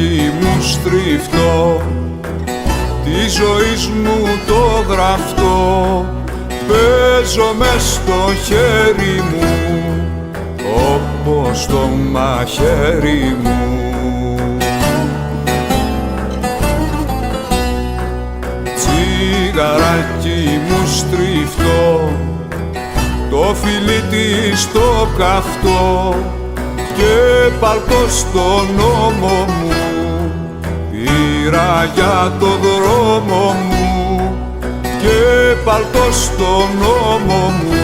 χεράκι μου στριφτό, τη ζωής μου το γραφτό, παίζω μες στο χέρι μου, όπως το μαχαίρι μου. Τσιγαράκι μου στριφτό, το φιλί της το καυτό και παλτό στον ώμο μου, πήρα για το δρόμο μου και παλτό στον ώμο μου,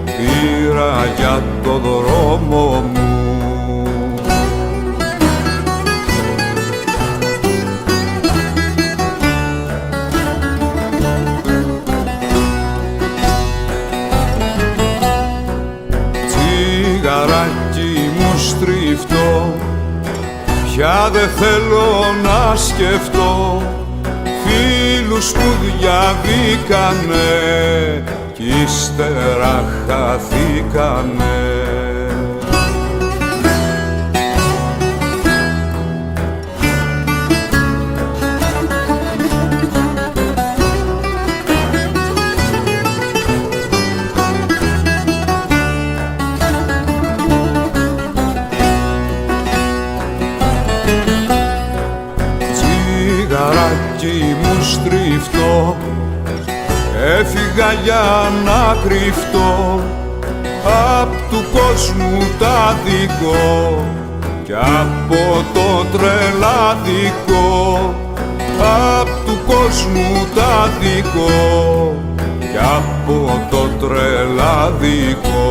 πήρα για το δρόμο μου. Τσιγαράκι μου στριφτό, πια δεν θέλω να σκεφτώ φίλους που διαβήκανε κι ύστερα χαθήκανε. Τσιγαράκι μου στριφτό, έφυγα για να κρυφτώ απ' του κόσμου τα δικό κι από το τρελαδικό, απ' του κόσμου τα δικό κι από το τρελαδικό.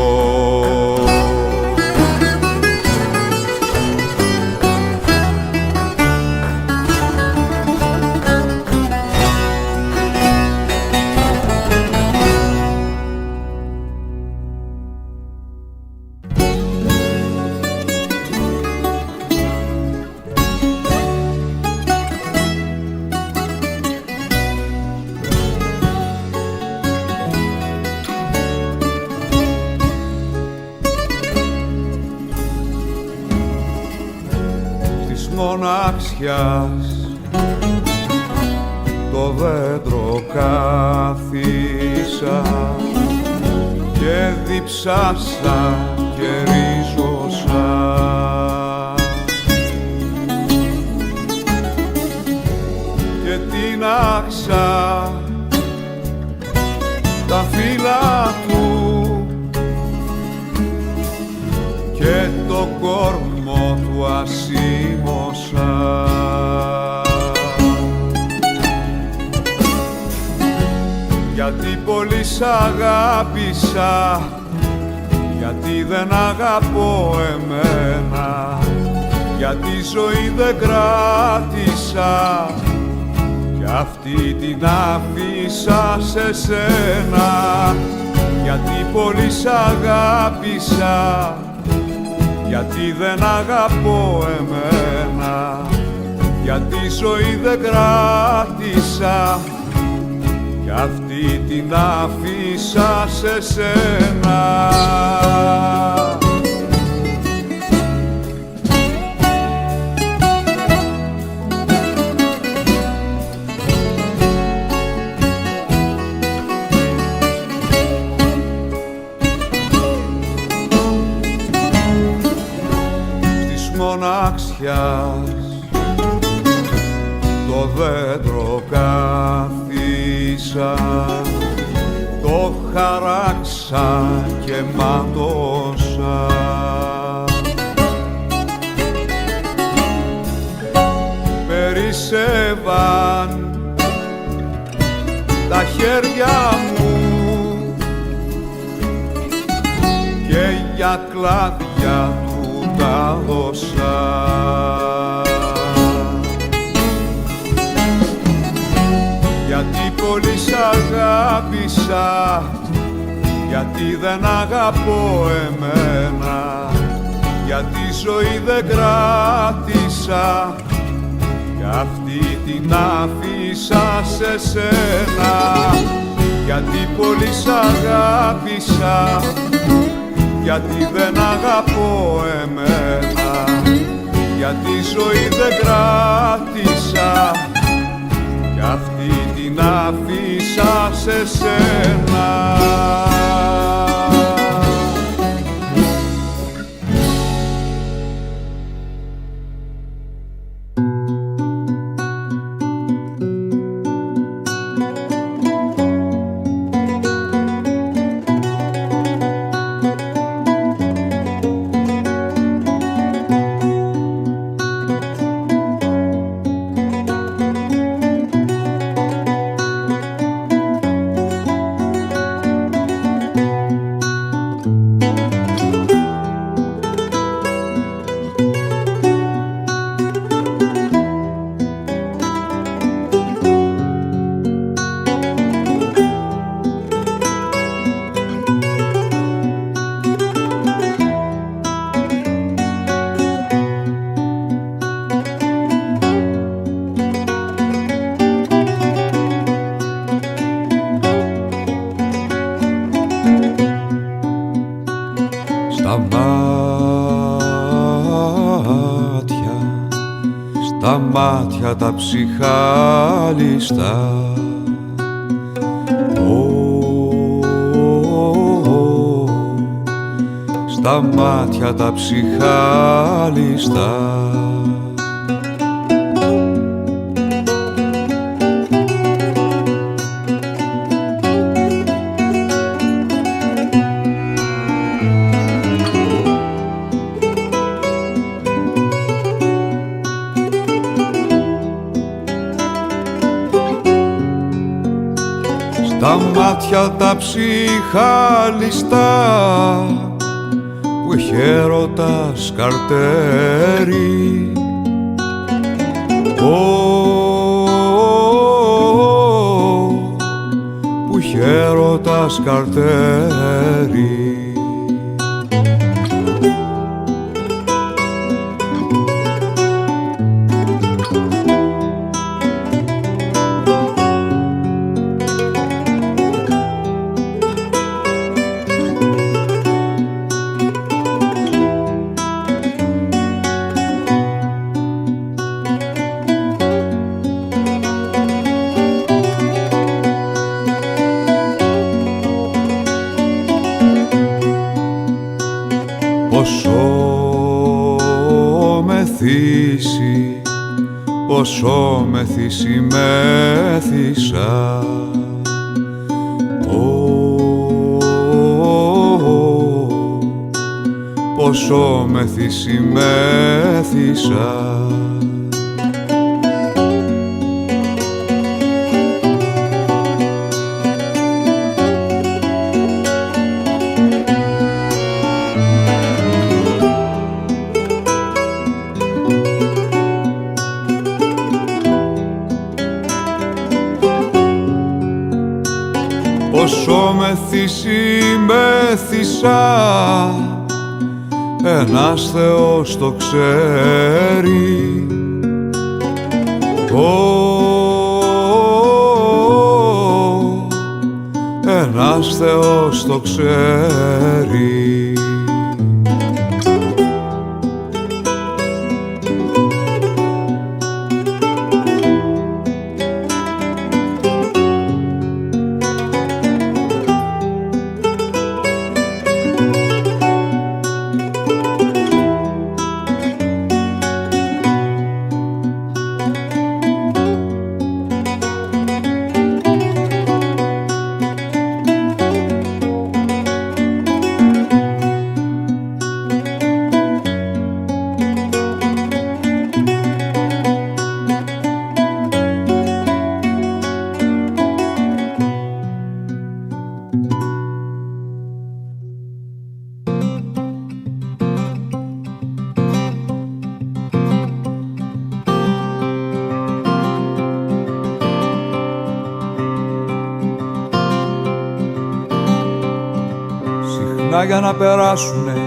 Μοναξιάς το δέντρο κάθισα και διψάσα και ρίζωσα και τίναξα τα φύλλα του και το κόρμο του ασήμωσα. Γιατί πολύ σ' αγάπησα, γιατί δεν αγαπώ εμένα, γιατί ζωή δεν κράτησα κι αυτή την άφησα σε σένα. Γιατί πολύ σ' αγάπησα, γιατί δεν αγαπώ εμένα, γιατί ζωή δεν κράτησα κι αυτή την άφησα σε σένα. Μοναξιάς το δέντρο κάθισα, το χαράξα και ματώσα. Περισσεύαν τα χέρια μου και για κλάδια τα δώσα. Γιατί πολύ σ' αγάπησα, γιατί δεν αγαπώ εμένα, γιατί ζωή δεν κράτησα κι αυτή την άφησα σε σένα. Γιατί πολύ σ' αγάπησα, γιατί δεν αγαπώ εμένα, για τη ζωή δεν κράτησα κι αυτή την άφησα σε σένα. Τα ψυχάλιστα στα μάτια τα ψυχάλιστα τα μάτια τα ψυχάλιστα που έχει έρωτας καρτέρι που έχει έρωτας καρτέρι. Πόσο μεθύσει μέθησα πόσο μεθύσει μέθησα. Πόσο μέθησα, ένας Θεός το ξέρει. Ένας Θεός το ξέρει. Για να περάσουνε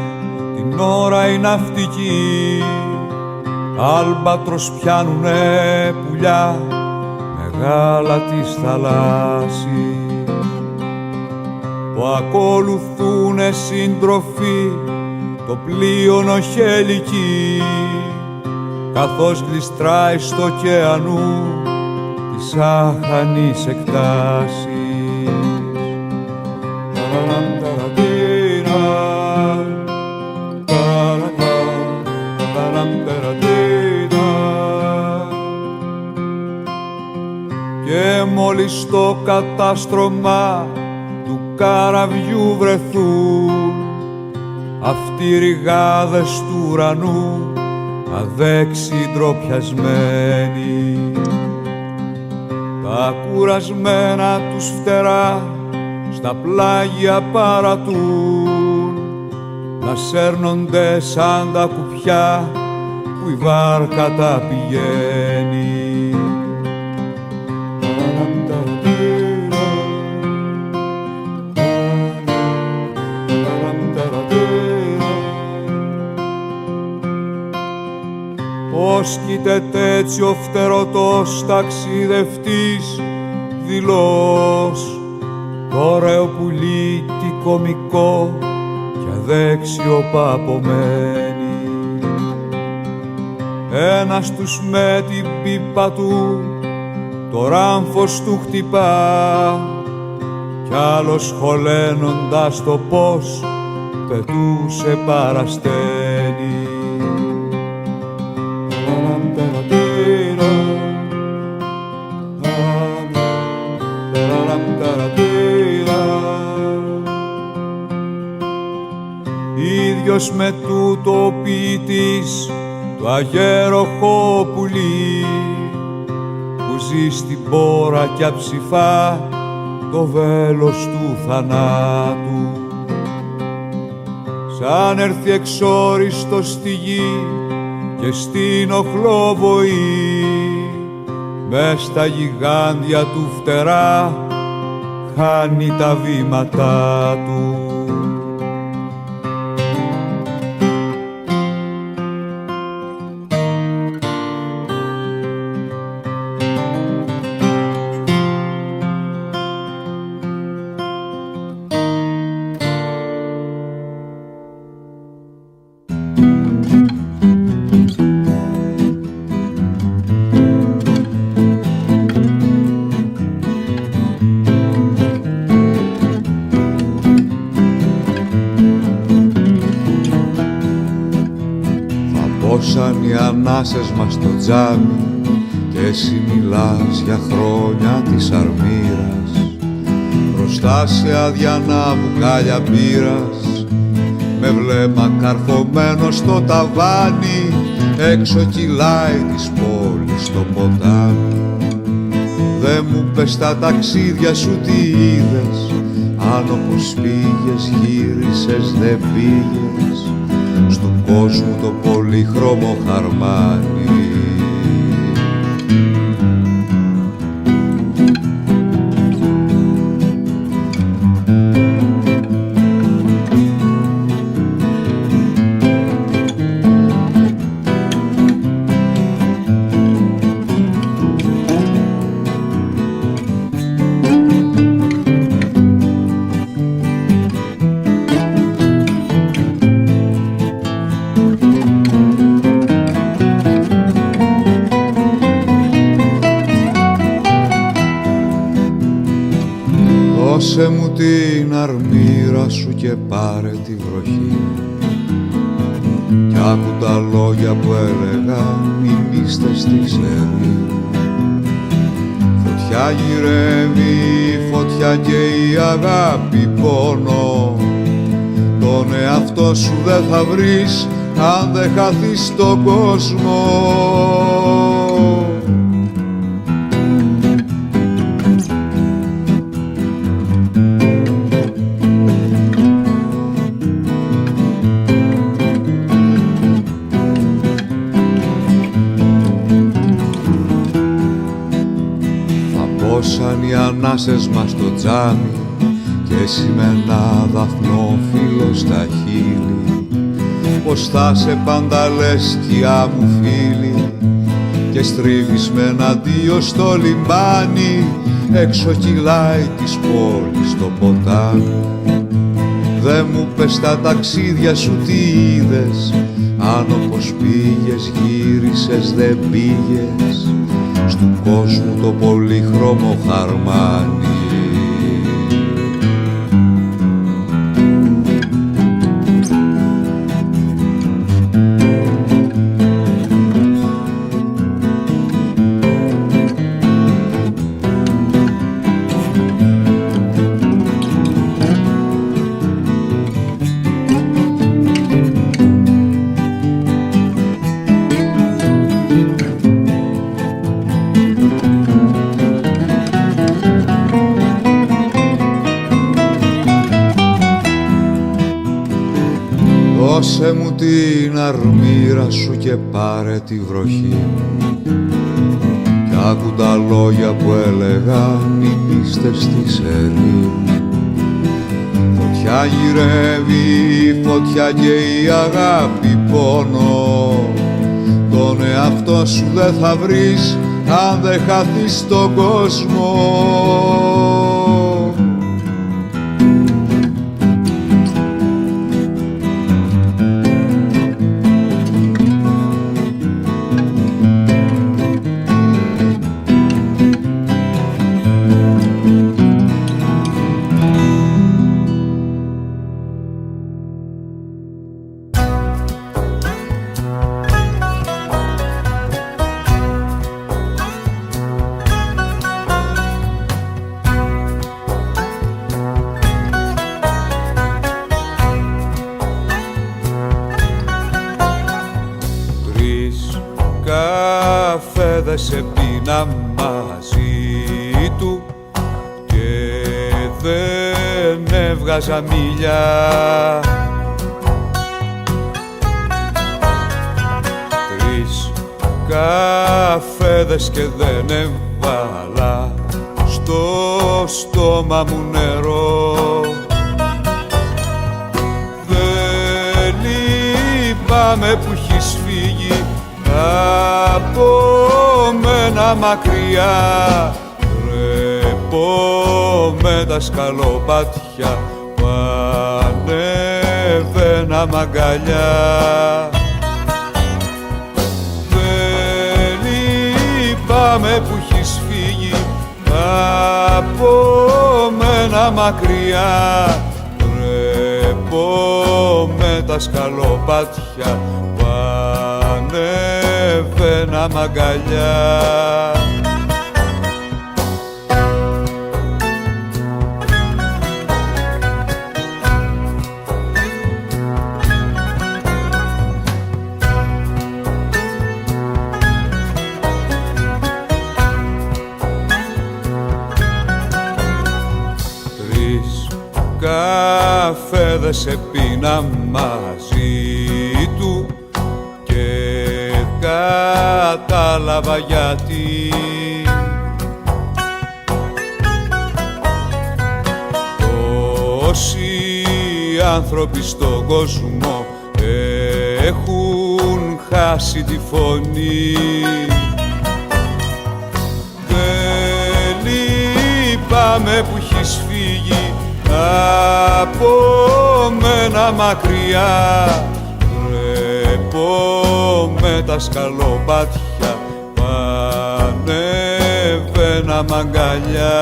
την ώρα οι ναυτικοί, άλμπατρος πιάνουνε πουλιά μεγάλα της θαλάσσης, που ακολουθούνε συντροφή το πλοίο νοχελική καθώς γλιστράει στο ωκεανού της άχανης εκτάσης. Και μόλις το κατάστρωμα του καραβιού βρεθούν αυτοί οι ρηγάδες του ουρανού αδέξι ντροπιασμένοι, τα κουρασμένα τους φτερά στα πλάγια παρατούν, να σέρνονται σαν τα κουπιά που η βάρκα τα πηγαίνει. Πώς κοίταται έτσι ο φτερωτός ταξιδευτής δηλώς, το ωραίο πουλί τι κωμικό κι αδέξιο παπομένη. Ένας τους με την πίπα του το ράμφος του χτυπά κι άλλος χωλένοντας το πώς πετούσε παρασταίνει. Ίδιος με τούτο ο ποιητής το αγέροχο πουλί που ζει στην πόρα κι αψηφά το βέλος του θανάτου. Σαν έρθει εξόριστο στη γη και στην οχλοβοή μες στα γιγάντια του φτερά χάνει τα βήματά του. Πόσαν οι ανάσες μας στο τζάμι και εσύ μιλάς για χρόνια της αρμύρας, μπροστά σε αδιανά μπουκάλια μπύρας, με βλέμμα καρφωμένο στο ταβάνι, έξω κυλάει της πόλης το ποτάμι. Δε μου πες τα ταξίδια σου τι είδες, αν όπως πήγες γύρισες δεν πήγες στου κόσμου το πολύχρωμο χαρμάνι. Δώσε μου την αρμύρα σου και πάρε τη βροχή κι άκου τα λόγια που έλεγαν οι πίστες στη ξερή. Φωτιά γυρεύει, φωτιά και η αγάπη πόνο, τον εαυτό σου δεν θα βρεις αν δεν χαθείς στον κόσμο. Πόσαν οι ανάσες μας στο τζάμι και εσύ με ένα δαφνόφυλλο στα χείλη, πως θα σε πάντα λες σκιά μου φίλη, και στρίβεις με ένα αντίο στο λιμάνι, έξω κυλάει της πόλης το ποτάμι. Δε μου πες τα ταξίδια σου τι είδες, αν όπως πήγες γύρισες δεν πήγες στου κόσμου το πολύχρωμο χαρμάνι. Δώσε μου την αρμύρα σου και πάρε τη βροχή κι άκου τα λόγια που έλεγαν οι νύστες της ερήμου. Φωτιά γυρεύει, φωτιά και η αγάπη πόνο, τον εαυτό σου δεν θα βρεις αν δεν χαθείς στον κόσμο. Σε πίνα μαζί του και δεν έβγαζα μίλια. Τρεις καφέδες και δεν έβαλα στο στόμα μου νερό. Δεν λυπάμαι που έχεις φύγει από μένα μακριά, τρέπω με τα σκαλοπάτια που ανέβαινα μαγκαλιά. Δεν λυπάμαι που έχεις φύγει από μένα μακριά, τρέπω με τα σκαλοπάτια που ανέβαινα μαγκαλιά. Τρεις καφέδες επίνα μαζί του και κατάλαβα γιατί. Όσοι άνθρωποι στον κόσμο έχουν χάσει τη φωνή. Δεν λυπάμαι που έχεις φύγει από μένα μακριά, τρέπω με τα σκαλοπάτια που ανέβαινα μαγκαλιά.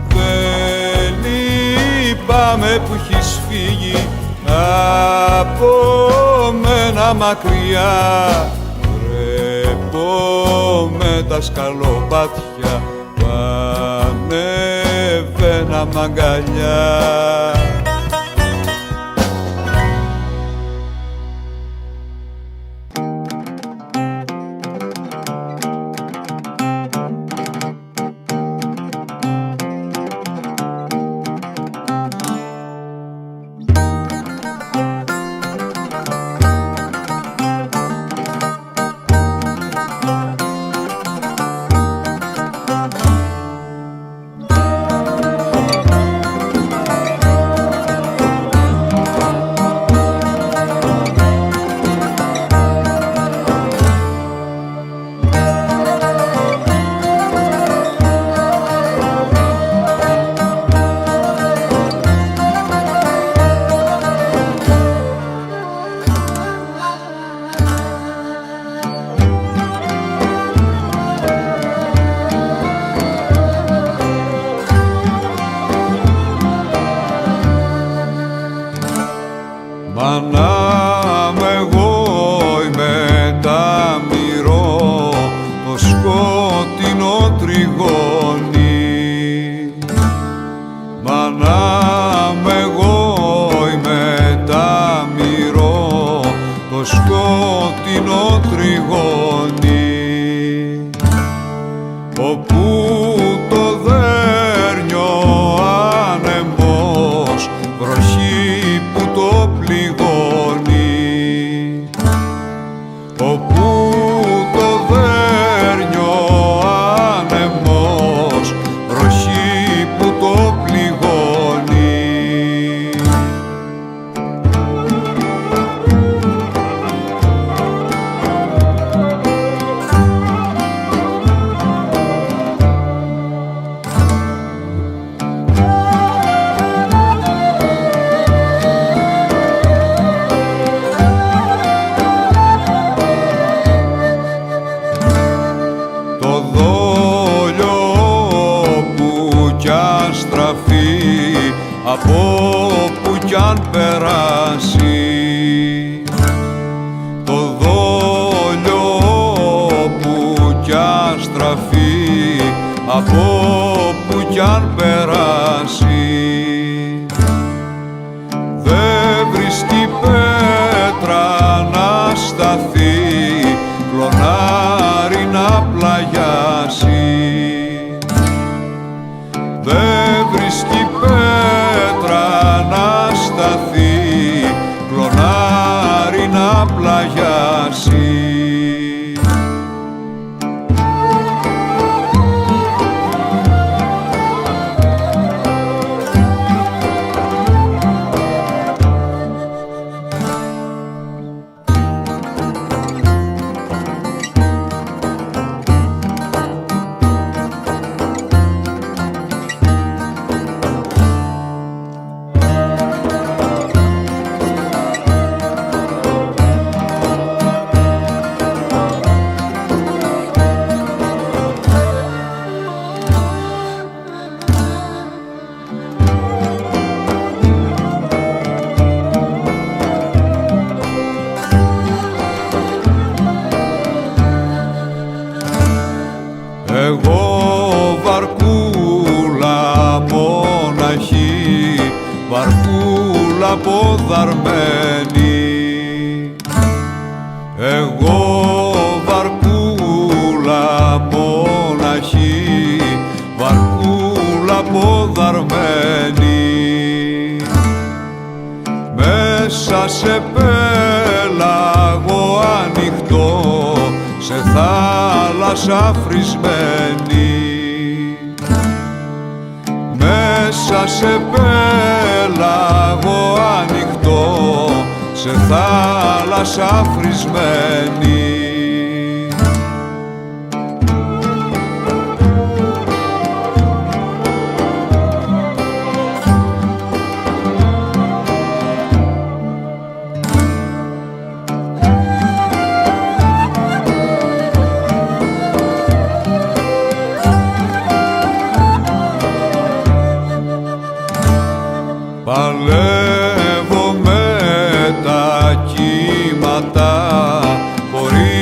Δεν λυπάμαι που έχεις φύγει από μένα μακριά, τρέπω με τα σκαλοπάτια που ανέβαινα μαγκαλιά. στραφεί από που κι αν περάσει. Το δόλιο που κι αν στραφεί από που κι αν περάσει. Δεν βρίσκει πέτρα να σταθεί, κλονάρι να πλαγιάσει. Δεν βρίσκει πέτρα να σταθεί, κλονάρι να πλαγιάσει. Εγώ βαρκούλα μοναχή, βαρκούλα ποδαρμένη. Εγώ βαρκούλα μοναχή, βαρκούλα ποδαρμένη. Μέσα σε πέλαγο ανοιχτό, σε θάλασσα φρισμένη. Μέσα σε πέλαγο ανοιχτό, σε θάλασσα φρισμένη. Παλεύω με τα κύματα χωρίς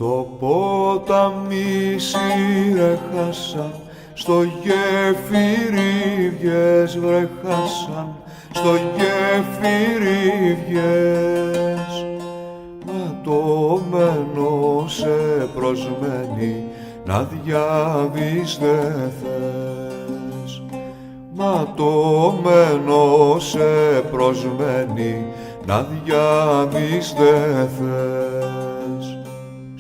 Στο ποταμί σιρεχάσαν, στο γέφυρι βγες βρεχάσαν, στο γέφυρι βγες. Ματωμένο σε προσμένη, να διαβείς δε θες. Ματωμένο σε προσμένη, να διαβείς δε θες.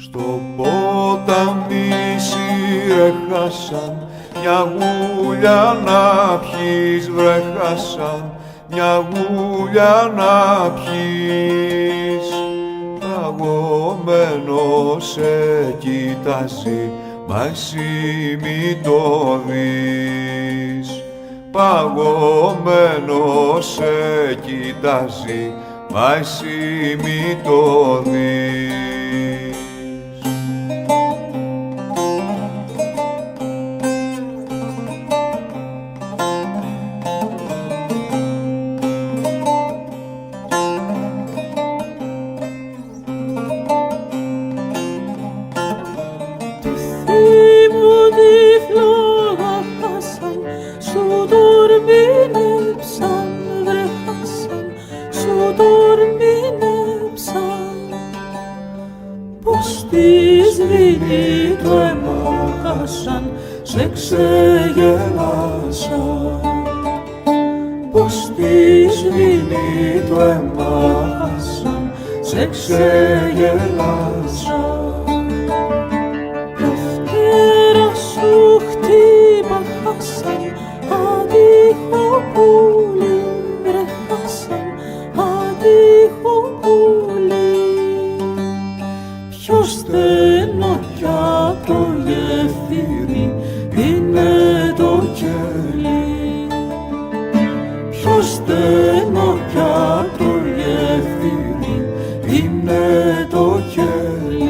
Στο ποταμί σιρεχάσαν, μια γουλιά να πιείς βρεχάσαν, μια γουλιά να πιείς. Παγωμένος σε κοιτάζει, μα εσύ μη το δεις. Παγωμένος σε κοιτάζει, μα εσύ μη το δεις. Σε ξεγελάσαν, πως τη σβήνει το έμαθαν, σε ξεγελάσαν. Τα φτερά σου χτύπαχασαν, άτυχο πουλί βρεχάσαν, άτυχο πουλί. Ποιο στενό κι απ' το γεφύρι είναι το κελί. Ποιο στενό κι απ' το γεφύρι είναι το κελί.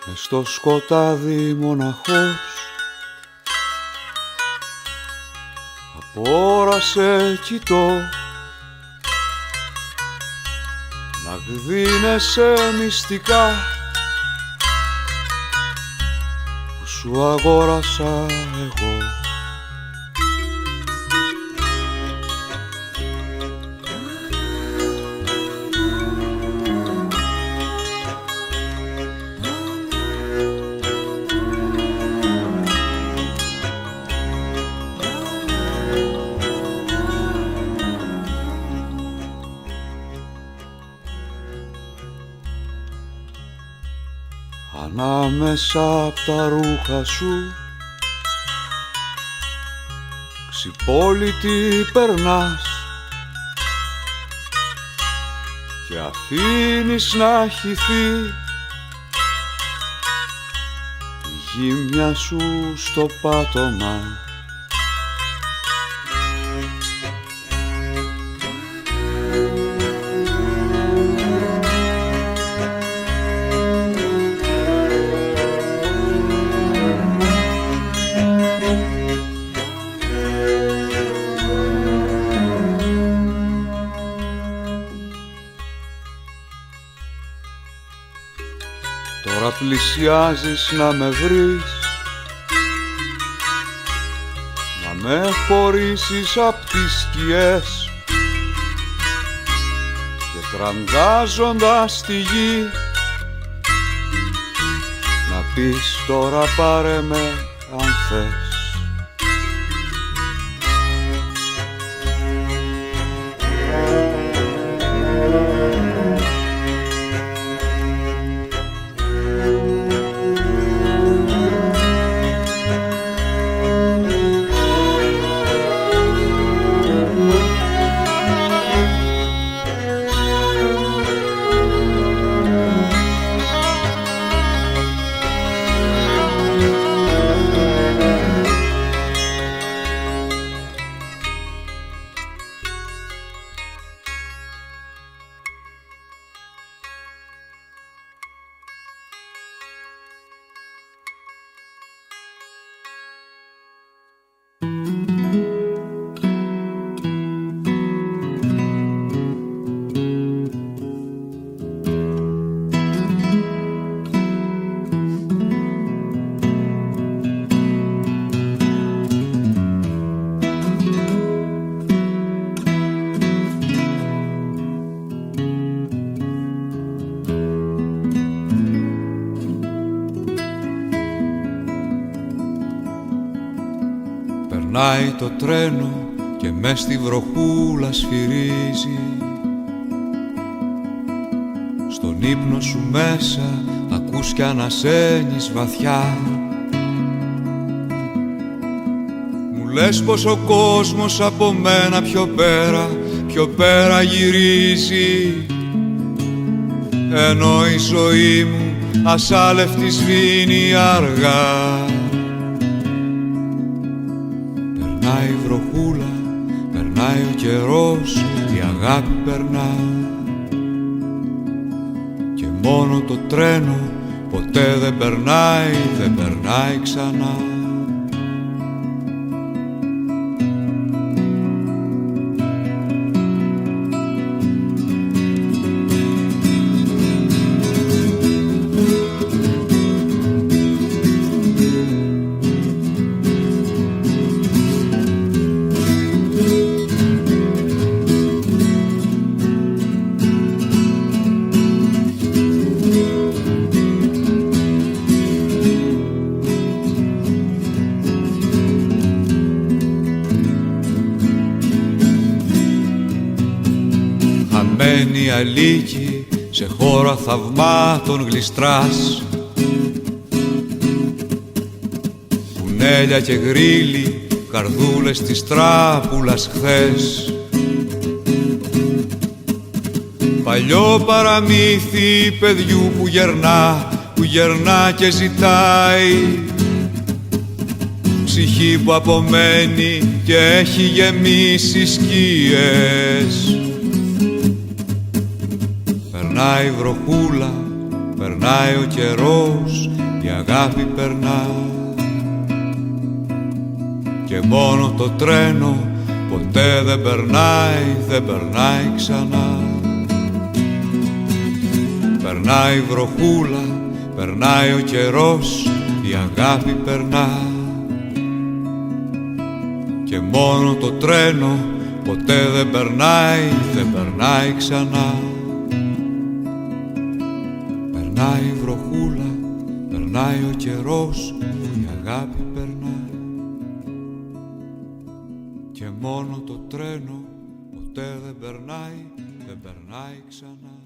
Μες στο σκοτάδι μοναχός από ώρα σε κοιτώ να γδίνεσαι μυστικά που σου αγόρασα εγώ. Ανάμεσα απ' τα ρούχα σου ξυπόλυτη περνάς και αφήνεις να χυθεί η γύμνια σου στο πάτωμα. Τώρα πλησιάζεις να με βρεις, να με χωρίσεις απ' τις σκιές και τραντάζοντας τη γη να πεις τώρα πάρε με αν θες. Περνάει το τρένο και μες στη βροχούλα σφυρίζει. Στον ύπνο σου μέσα ακούς κι ανασένεις βαθιά. Μου λες πως ο κόσμος από μένα πιο πέρα γυρίζει, ενώ η ζωή μου ασάλευτη σβήνει αργά. Περνάει η βροχούλα, περνάει ο καιρός, η αγάπη περνά και μόνο το τρένο ποτέ δεν περνάει ξανά. Αλίκη, σε χώρα θαυμάτων γλιστράς, κουνέλια και γρίλι, καρδούλες της τράπουλας χθες. Παλιό παραμύθι παιδιού που γερνά και ζητάει, ψυχή που απομένει και έχει γεμίσει σκιές. Περνάει η βροχούλα, περνάει ο καιρός, η αγάπη περνά και μόνο το τρένο ποτέ δεν περνάει ξανά. Περνάει η βροχούλα, περνάει ο καιρός, η αγάπη περνά και μόνο το τρένο ποτέ δεν περνάει ξανά. Περνάει η βροχούλα, περνάει ο καιρός, η αγάπη περνάει και μόνο το τρένο ποτέ δεν περνάει ξανά.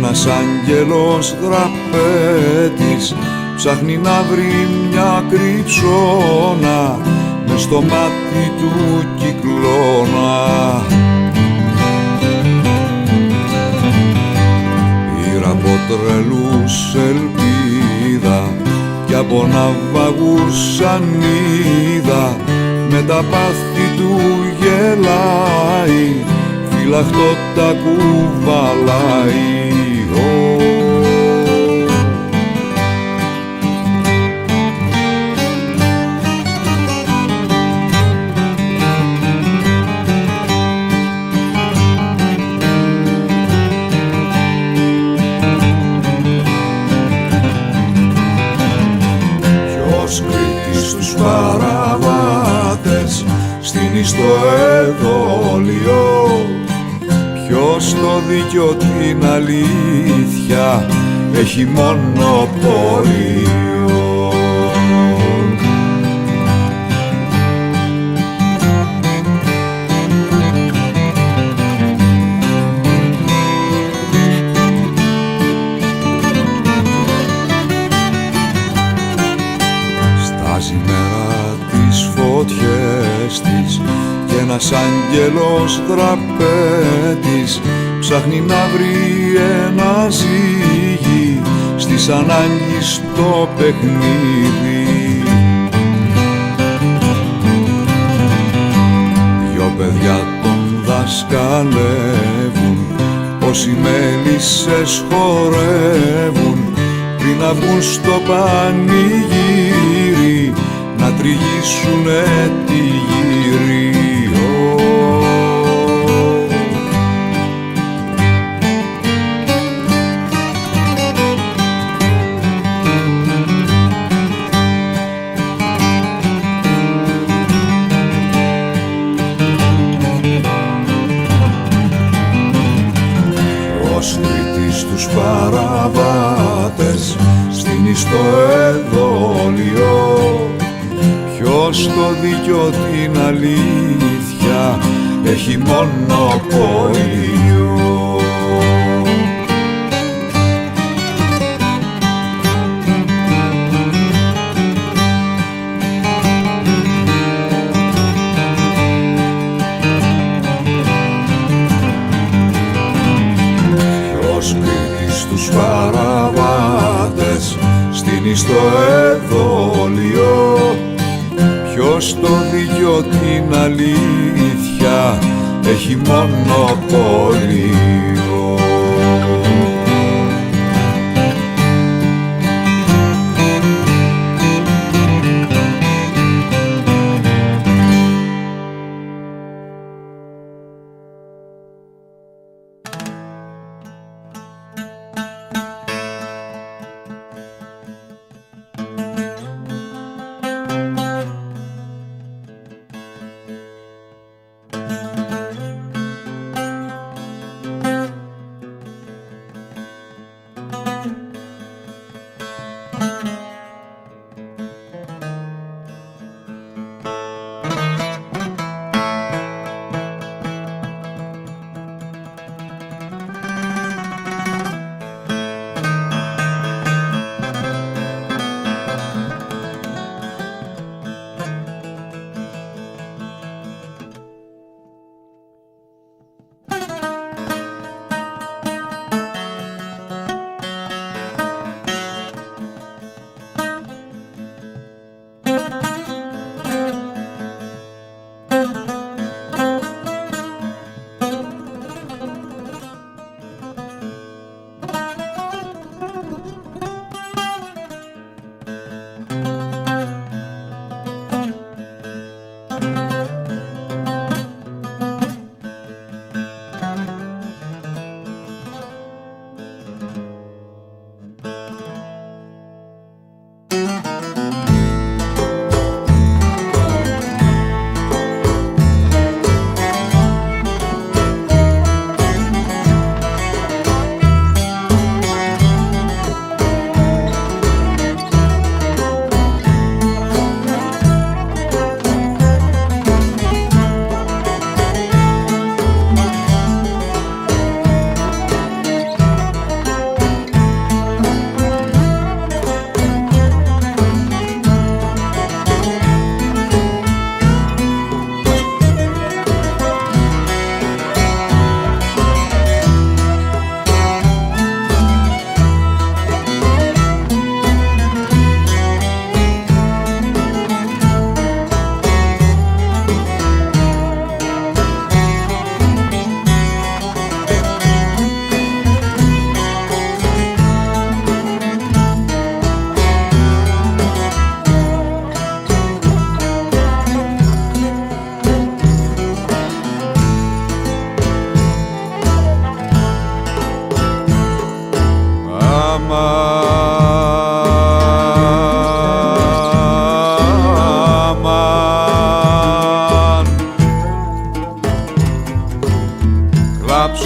ένας άγγελος δραπέτης ψάχνει να βρει μια κρυψώνα μες στο μάτι του κυκλώνα. Πήρα από τρελούς ελπίδα κι από ναυαγούς σανίδα, με τα πάθη του γελάει, φυλαχτό τα κουβαλάει. Παραβάτες στείνει στο εδόλιο, ποιος το δίκιο την αλήθεια έχει μονοπόλιο. Κι ένας άγγελος δραπέτης ψάχνει να βρει ένα ζύγι στις ανάγκης το παιχνίδι. Δυο παιδιά τον δασκαλεύουν, πως οι μέλισσες χορεύουν πριν να βγουν στο πανηγύρι να τριγύσουνε τη γύρι. Ποιος κριτής τους παραβάτες στείνει στο εδόλιο, ποιος το δίκιο την αλήθεια έχει μονοπόλιο. Ποιος κριτής τους παραβάτες στείνει στο εδόλιο, ποιος το δίκιο την αλήθεια έχει μονοπόλιο.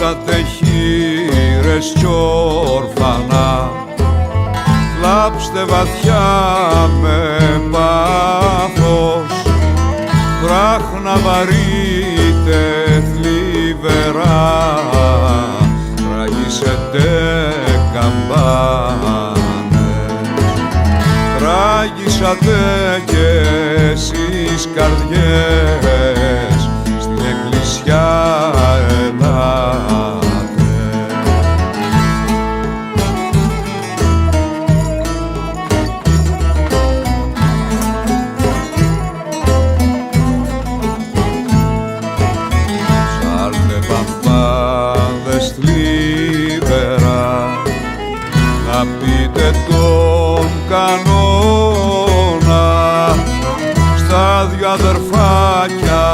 Κλάψατε χείρες κι όρφανα, κλάψτε βαθιά με πάθος, βράχνα βαρύτε θλιβερά, ραγίσετε καμπάνες, ράγισατε κι εσείς καρδιές, στην εκκλησιά ελάτε. Σάλτε παπάδες θλιβερά, να πείτε τον κανόνα στα δυο αδερφάκια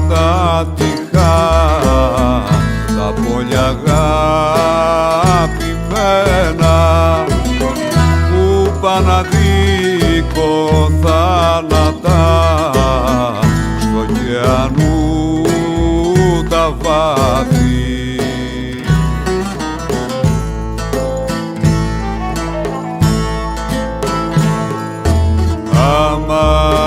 τα τυχά, τα πολύ αγαπημένα που παναδίκο θάνατα στο ωκεανού τα βάθη. Αμάν,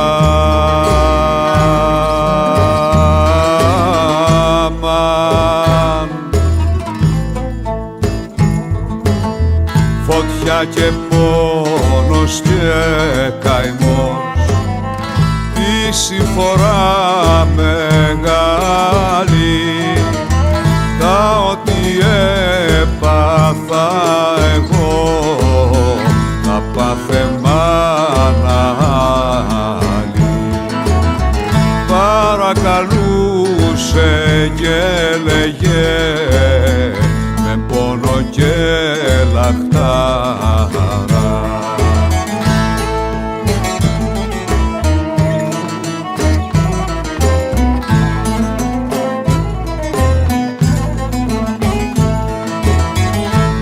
φωτιά και πόνος και καημός, τη συμφορά μεγάλη, τα ότι έπαθα εγώ, τα πάθε μάνα άλλη. Παρακαλούσε και λέγε με πόνο και λαχτάρα.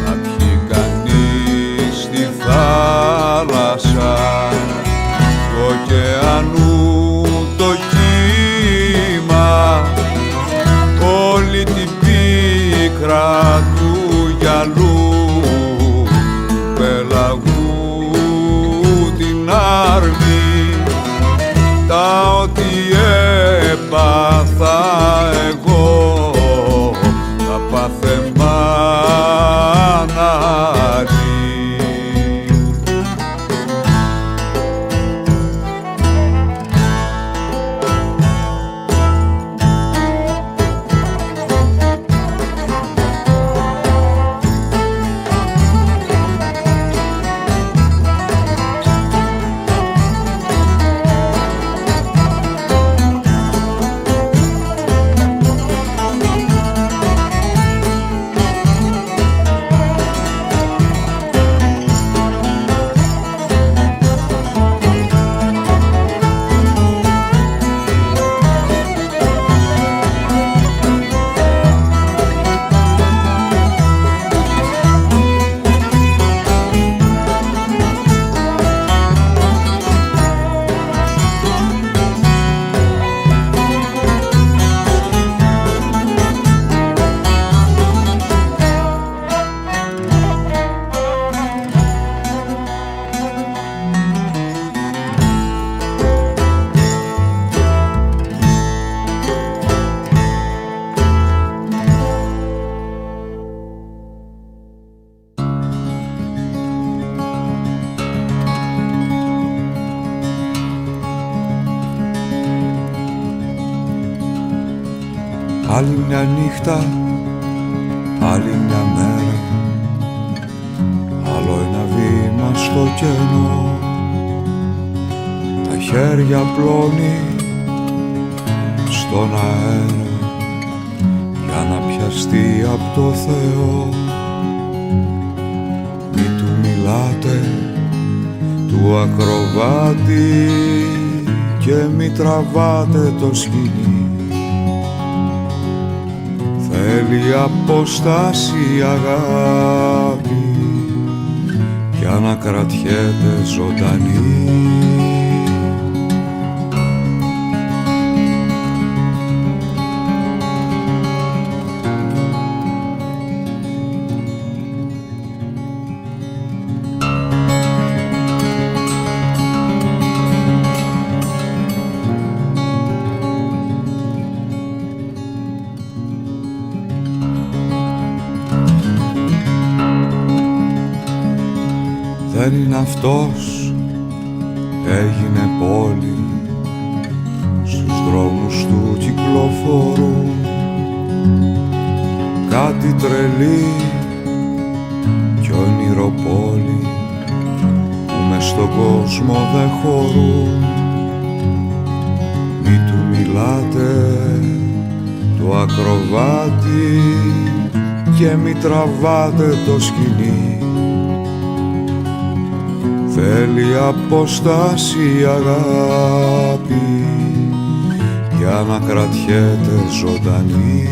Να πιει κανείς στη θάλασσα του ωκεανού το κύμα, όλη την πίκρα του γυαλού, του πελαγού την άρμη, τα ότι έπαθα εγώ, τα πάθε μάνα άλλη. Άλλη μια νύχτα, άλλη μια μέρα, άλλο ένα βήμα στο κενό. Τα χέρια πλώνει στον αέρα για να πιαστεί από το Θεό. Μη του μιλάτε του ακροβάτη και μη τραβάτε το σκηνή. Θέλει απόσταση αγάπη για να κρατιέται ζωντανή. Δεν είναι αυτός, έγινε πόλη, στους δρόμους του κυκλοφορούν κάτι τρελή κι ονειροπόλη που μες στον κόσμο δεν χωρούν. Μη του μιλάτε το ακροβάτι και μη τραβάτε το σκηνή. Θέλει απόσταση αγάπη για να κρατιέται ζωντανή.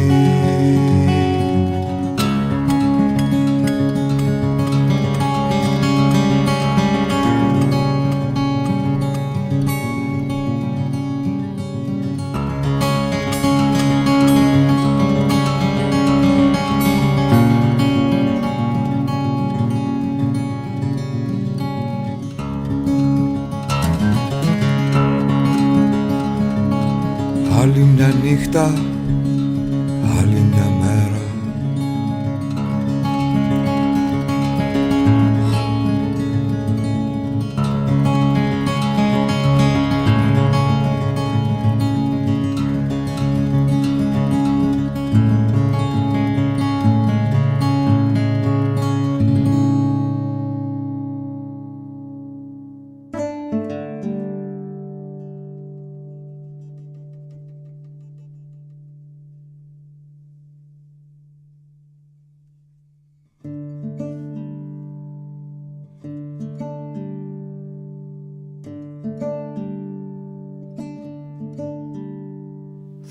Άλλη μια νύχτα, άλλη μια μέρα.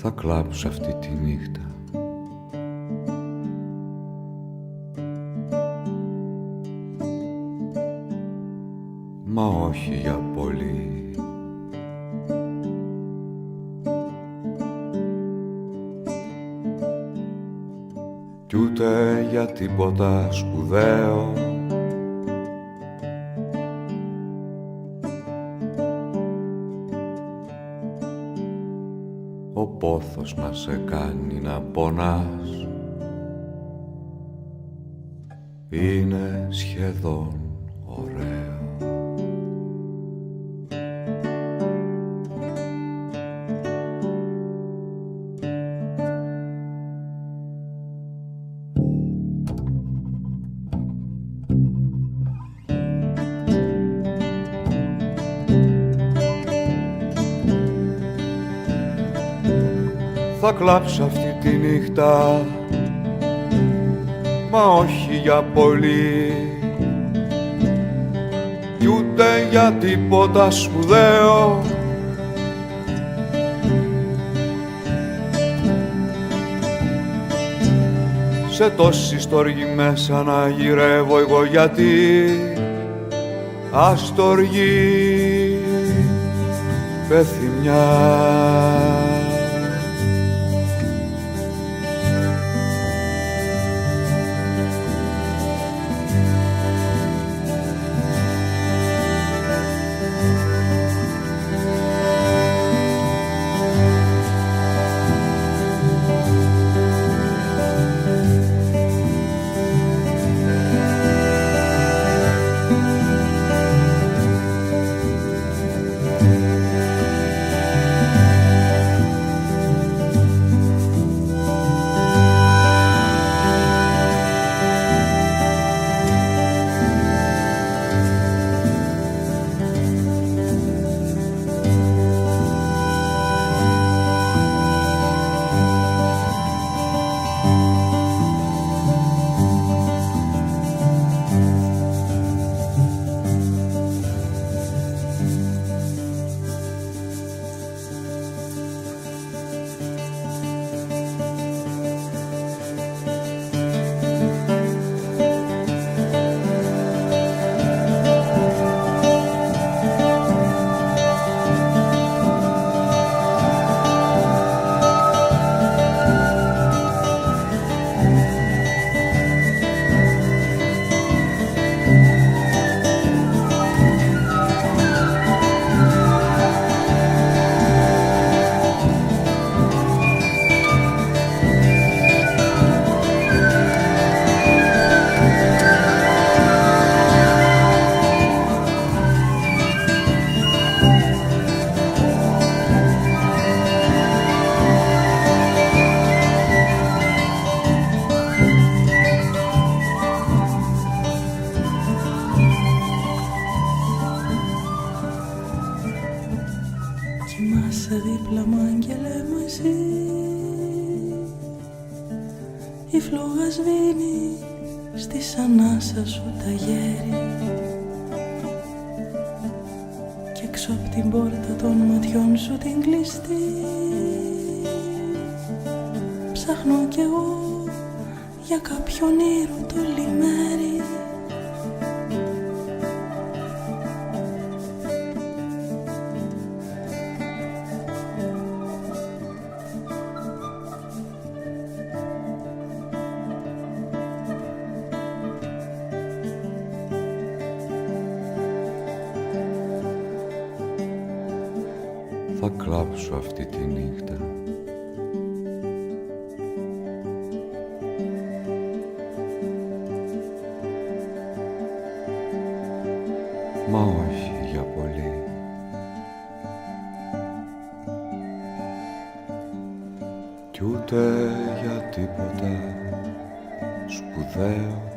Θα κλάψω αυτή τη νύχτα. Μα όχι για πολύ. Κι ούτε για τίποτα σπουδαίο. Ο πόθος μας σε κάνει να πονάς. Είναι σχεδόν ωραίο. Θα κλάψω αυτή τη νύχτα, μα όχι για πολύ κι ούτε για τίποτα σπουδαίο. Σε τόση στοργή μέσα να γυρεύω εγώ γιατί αστοργή πεθυμιά. και λέμε εσύ. Η φλόγα σβήνει στις ανάσα σου τα γέρι κι έξω απ' την πόρτα των ματιών σου την κλειστή ψάχνω κι εγώ για κάποιον ήρωτο λιμέρι. Θα κλάψω αυτή τη νύχτα. Μα όχι για πολύ. Κι ούτε για τίποτα σπουδαίο.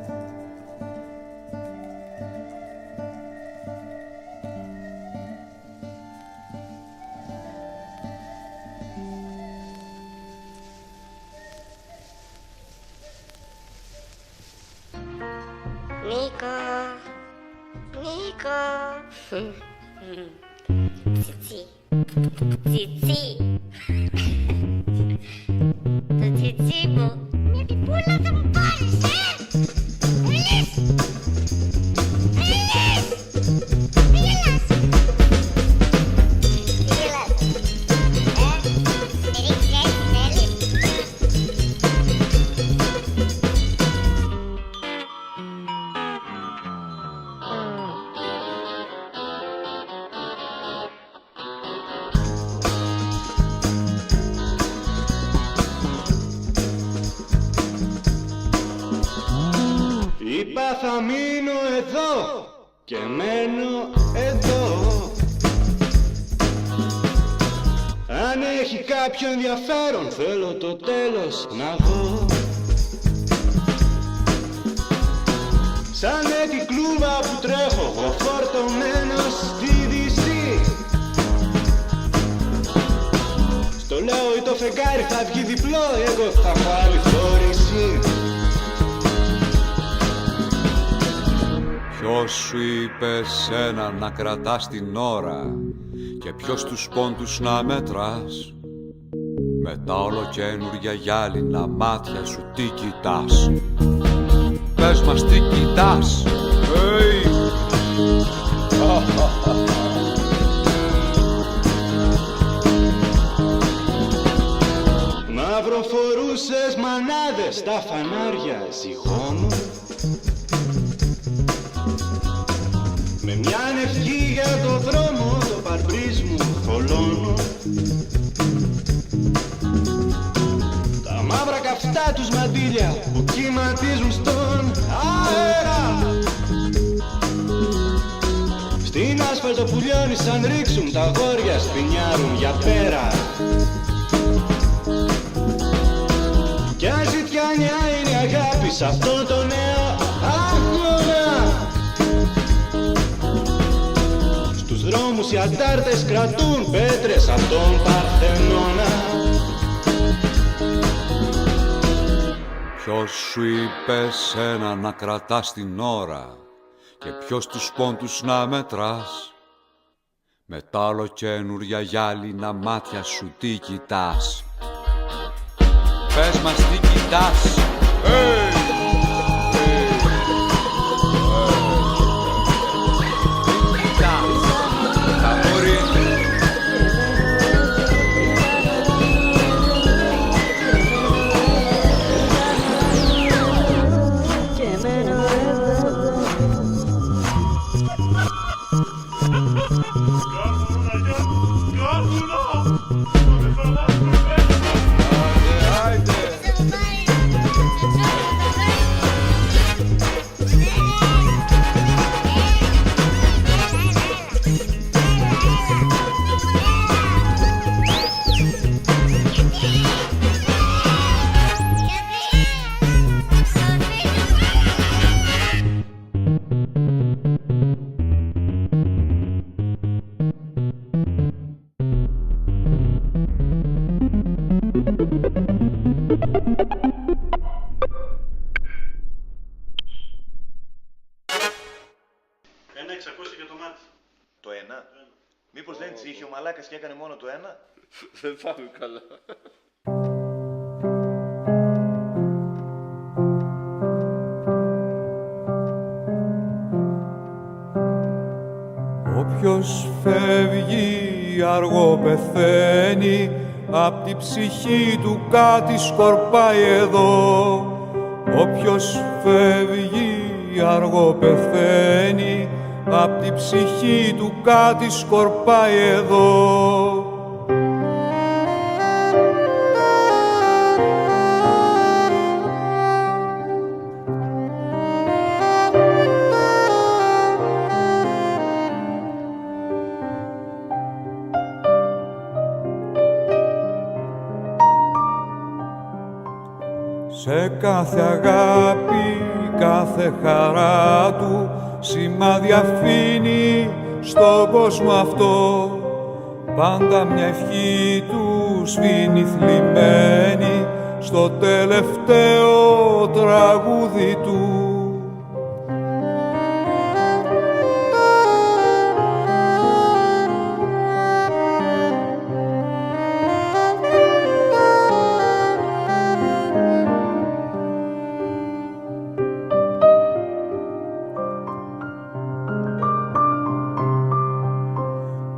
Θα μείνω εδώ και μένω εδώ. Αν έχει κάποιο ενδιαφέρον θέλω το τέλος να δω. Σαν με την κλούβα που τρέχω εγώ φορτωμένος στη Δύση. Στο λέω ή το φεγγάρι θα βγει διπλό, εγώ θα έχω άλλη φόρηση. Ποιος σου είπε σένα να κρατάς την ώρα και ποιος τους πόντους να μετράς? Με τα ολοκαίνουργια γυάλινα μάτια σου τι κοιτάς? Πες μας τι κοιτάς? Hey! Μαυροφορούσες μανάδες στα φανάρια ζυγώνουν. Με μια ευχή για το δρόμο το παρμπρίζ μου θολώνω. Τα μαύρα καυτά τους μαντήλια που κυματίζουν στον αέρα. Στην άσφαλτο που λιώνει σαν ρίξουν τα γόρια σπινιάρουν για πέρα. Κι αν ζητιάνια είναι η αγάπη σ' αυτό το νέο αγώνα. Στους δρόμους οι αντάρτες κρατούν πέτρες απ' τον Παρθενώνα. Ποιος σου είπε σένα να κρατάς την ώρα και ποιος τους πόντους να μετράς? Με τα ολοκαίνουργια γυάλινα μάτια σου τι κοιτάς? Πες μας τι κοιτάς? Hey! Άιντε, άιντε. Ένα 600 για το μάτι. Το ένα. Μήπως δεν της είχε ο μαλάκας και έκανε μόνο το ένα. Δεν πάμε καλά. Όποιος φεύγει αργό πεθαίνει, απ' τη ψυχή του κάτι σκορπάει εδώ. Όποιος φεύγει αργό πεθαίνει, απ' τη ψυχή του κάτι σκορπάει εδώ. Σε κάθε αγάπη, κάθε χαρά του σημάδι αφήνει στον κόσμο αυτό. Πάντα μια ευχή του σβήνει θλιμμένη στο τελευταίο τραγούδι του.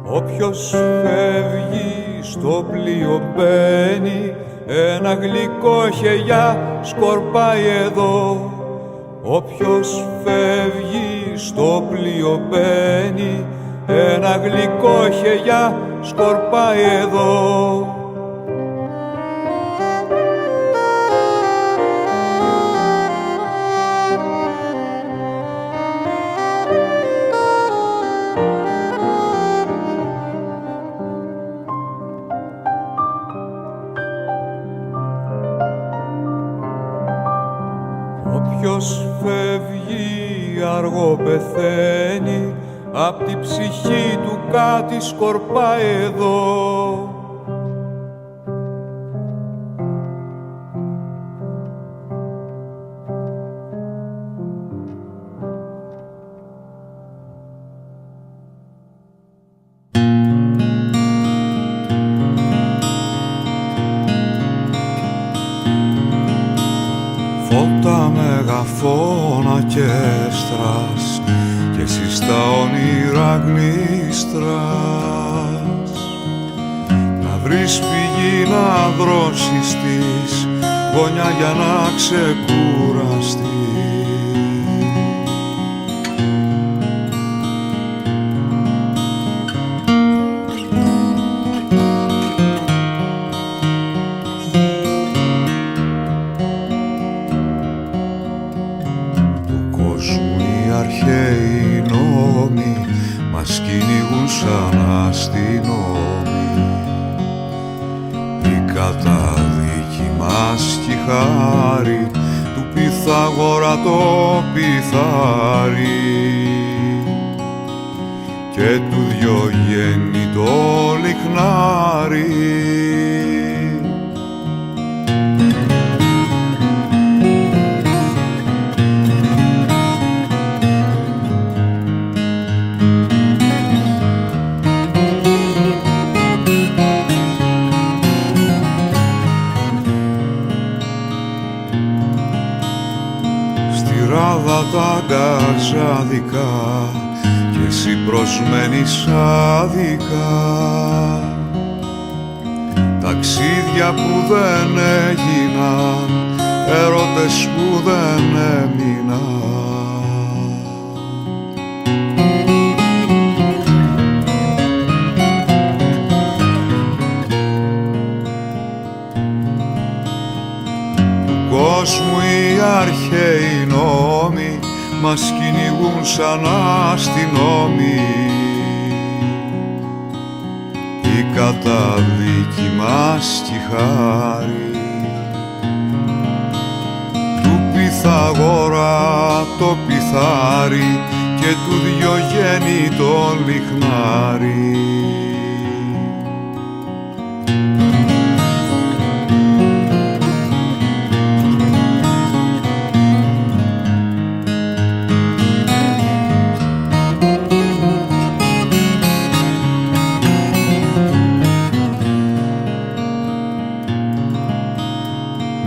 Όποιος φεύγει στο πλοίο μπαίνει, ένα γλυκό χελιά σκορπάει εδώ. Όποιος φεύγει στο πλοίο μπαίνει, ένα γλυκό χελιά σκορπάει εδώ. Όποιος φεύγει αργό πεθαίνει, απ' τη ψυχή του κάτι σκορπάει εδώ. Φώτα μεγαφώνα και στρας και εσύ στα όνειρα γλίστρας, να βρεις πηγή να δρώσεις της γωνιά για να ξεκουραστείς. Αρχαίοι νόμοι μας κυνηγούν σαν αστυνόμοι. Η καταδίκη μας κι η χάρη του Πυθαγόρα το πιθάρι και του Διογέννη το λιχνάρι. Τα γκαζάδικα κι εσύ προσμένεις άδικα, ταξίδια που δεν έγιναν, έρωτες που δεν έμειναν. Του κόσμου οι αρχαίοι νόμοι μας κυνηγούν σαν αστυνόμοι. Η καταδίκη μας κι η χάρη του Πυθαγόρα το πιθάρι και του Διογέννη το λιχνάρι.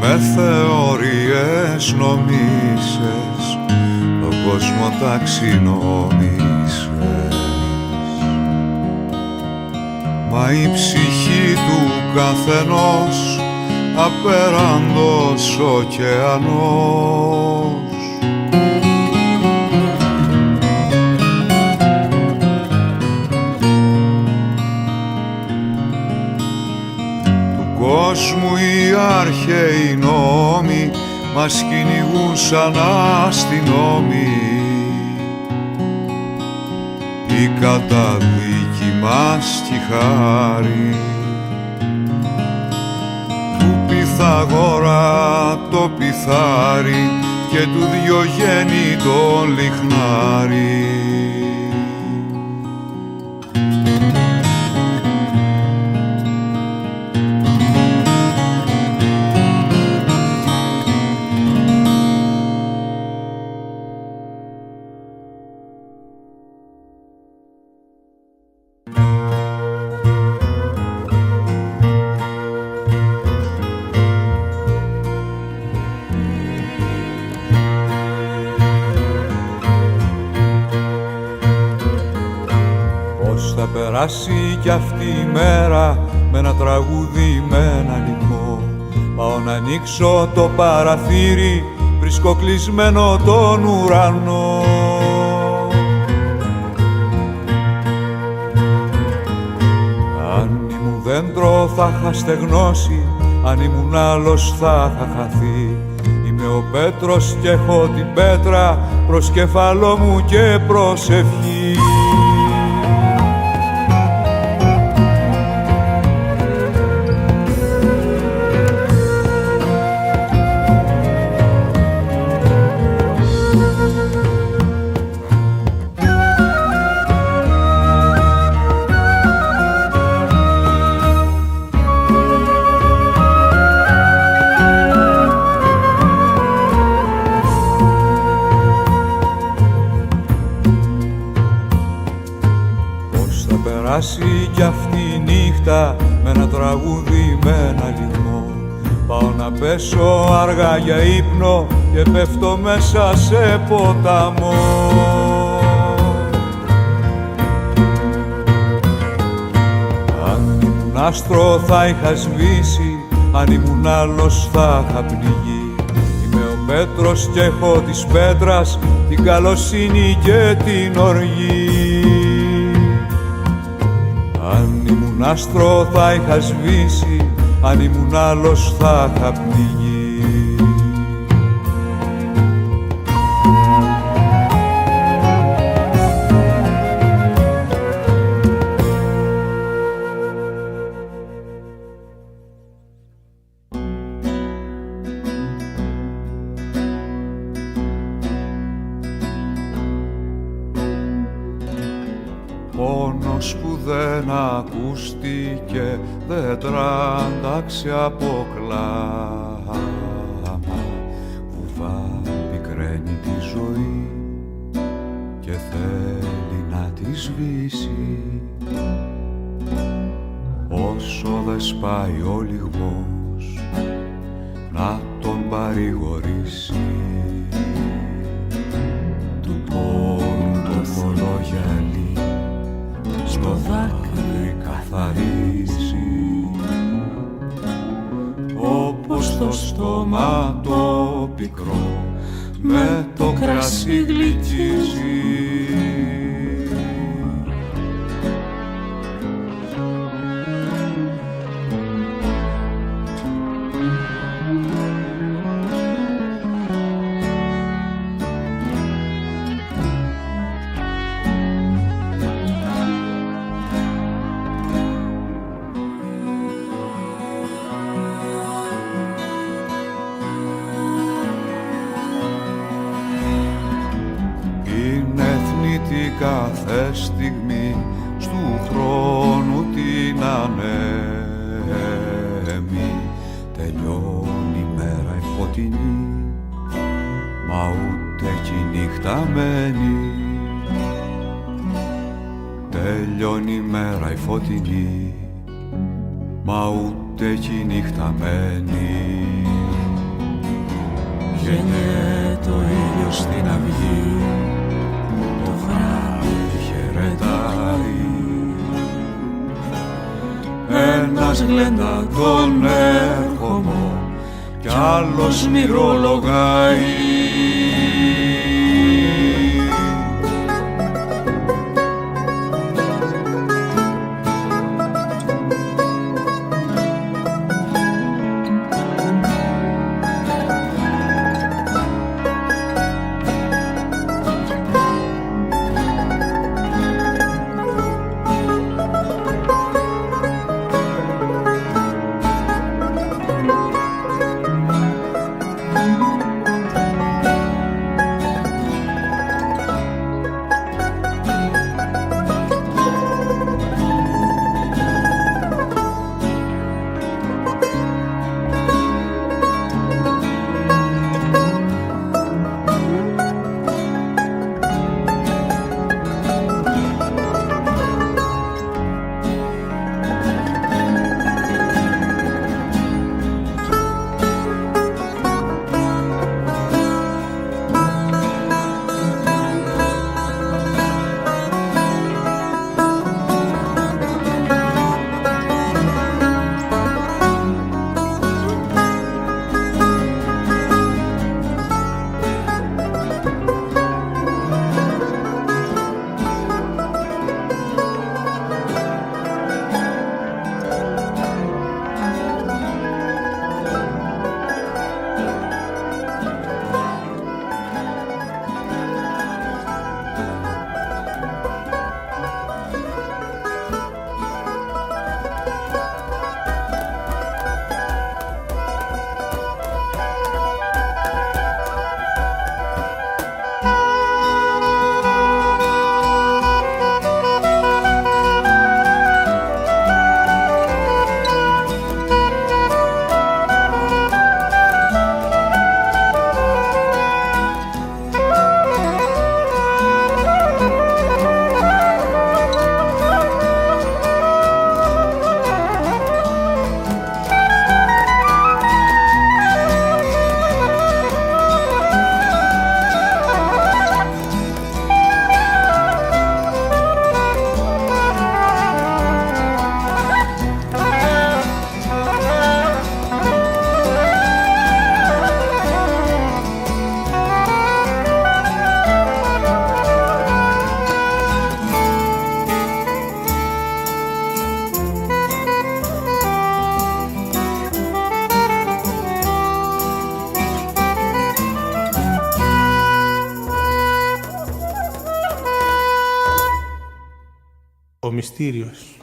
με θεωρίες νομίσες, τον κόσμο ταξινόμησες. Μα η ψυχή του καθενός απέραντος ωκεανός. Του κόσμου οι αρχαίοι νόμοι μας κυνηγούσαν αστυνόμοι. Η καταδίκη μας κι χάρη του Πυθαγόρα το πιθάρι και του Διογέννη το λιχνάρι. Περάσει κι αυτή η μέρα με ένα τραγούδι, με ένα λυκμό. Πάω να ανοίξω το παραθύρι, βρίσκω κλεισμένο τον ουρανό. Αν ήμουν δέντρο θα είχα στεγνώσει, αν ήμουν άλλος θα είχα χαθεί. Είμαι ο Πέτρος κι έχω την πέτρα προς κεφαλό μου και προσευχή. Κι αυτή η νύχτα με ένα τραγούδι, με ένα λυκμό. Πάω να πέσω αργά για ύπνο και πέφτω μέσα σε ποταμό. Αν ήμουν άστρο θα είχα σβήσει, αν ήμουν άλλος θα είχα πνιγεί. Είμαι ο Πέτρος κι έχω της πέτρας την καλοσύνη και την οργή. Αν ήμουν άστρο θα είχα σβήσει, αν ήμουν άλλος θα είχα πνιγεί. Πόνος που δεν ακούστηκε, δεν τράνταξε από κλάμα. Βουβά πικραίνει τη ζωή και θέλει να τη σβήσει. Όσο δεν σπάει ο λυγμός να τον παρηγορήσει. Του πόνου το θολό γυαλί στο δάκρυ καθαρίζει, όπως το στόμα το πικρό με το κρασί γλυκίζει. Κάθε στιγμή στου χρόνου την ανέμη τελειώνει η μέρα η φωτεινή, μα ούτε κι η νύχτα μένει. Τελειώνει η μέρα η φωτεινή, μα ούτε κι η νύχτα μένει. γεννιέται ο ήλιος στην αυγή, το βράδυ χαιρετάει. Ένας γλέντα τον έρχομο κι άλλος μυρολογάει. Ο μυστήριος.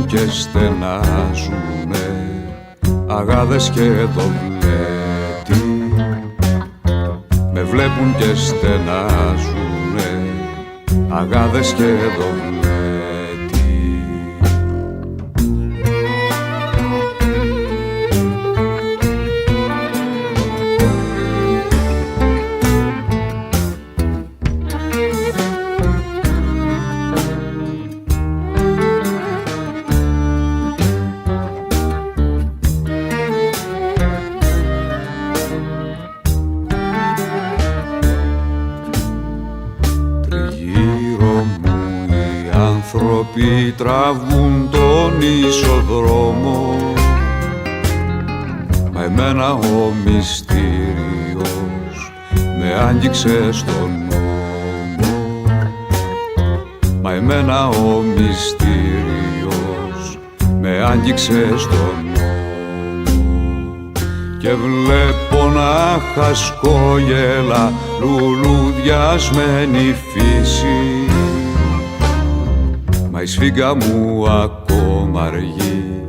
Και στενάζουνε αγάδες και δοβλέτη. Με βλέπουν και στενάζουνε αγάδες και δοβλέτη. τραβούν τον ισοδρόμο, μα εμένα ο μυστήριος με άγγιξε στον νόμο, μα εμένα ο μυστήριος με άγγιξε στον νόμο. Και βλέπω να χασκόγελα λουλουδιασμένη φύση, μα η σφίγγα μου ακόμα αργεί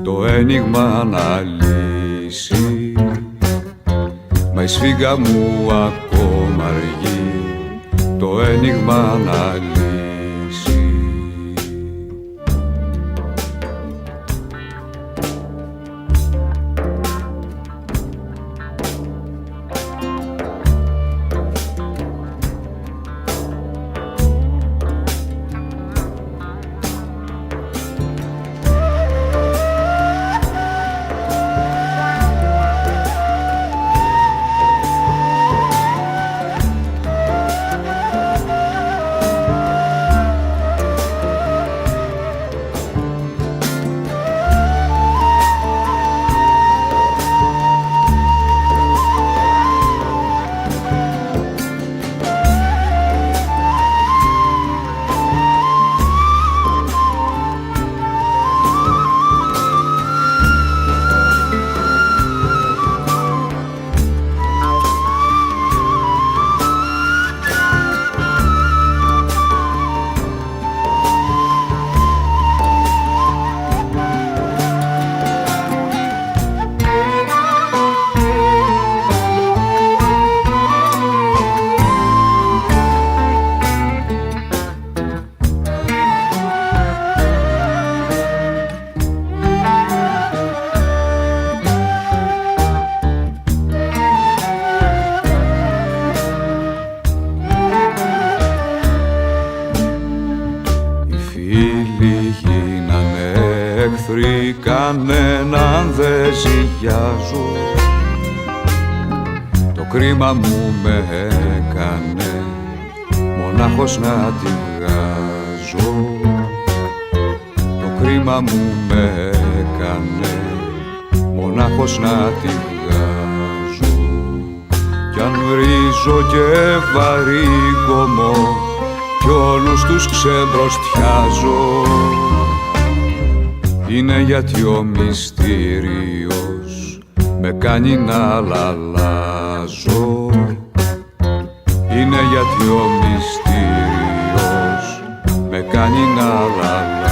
το ένιγμα να λύσει, μα η σφίγγα μου ακόμα αργεί το ένιγμα να λύσει. Κανέναν δεν ζυγιάζω, το κρίμα μου με έκανε μονάχος να τη βγάζω, το κρίμα μου με έκανε μονάχος να τη βγάζω. Κι αν βρίζω και βαρύγωμο κι όλους τους ξεμπροστιάζω, είναι γιατί ο μυστήριος με κάνει να αλλάζω, είναι γιατί ο μυστήριος με κάνει να αλλάζω.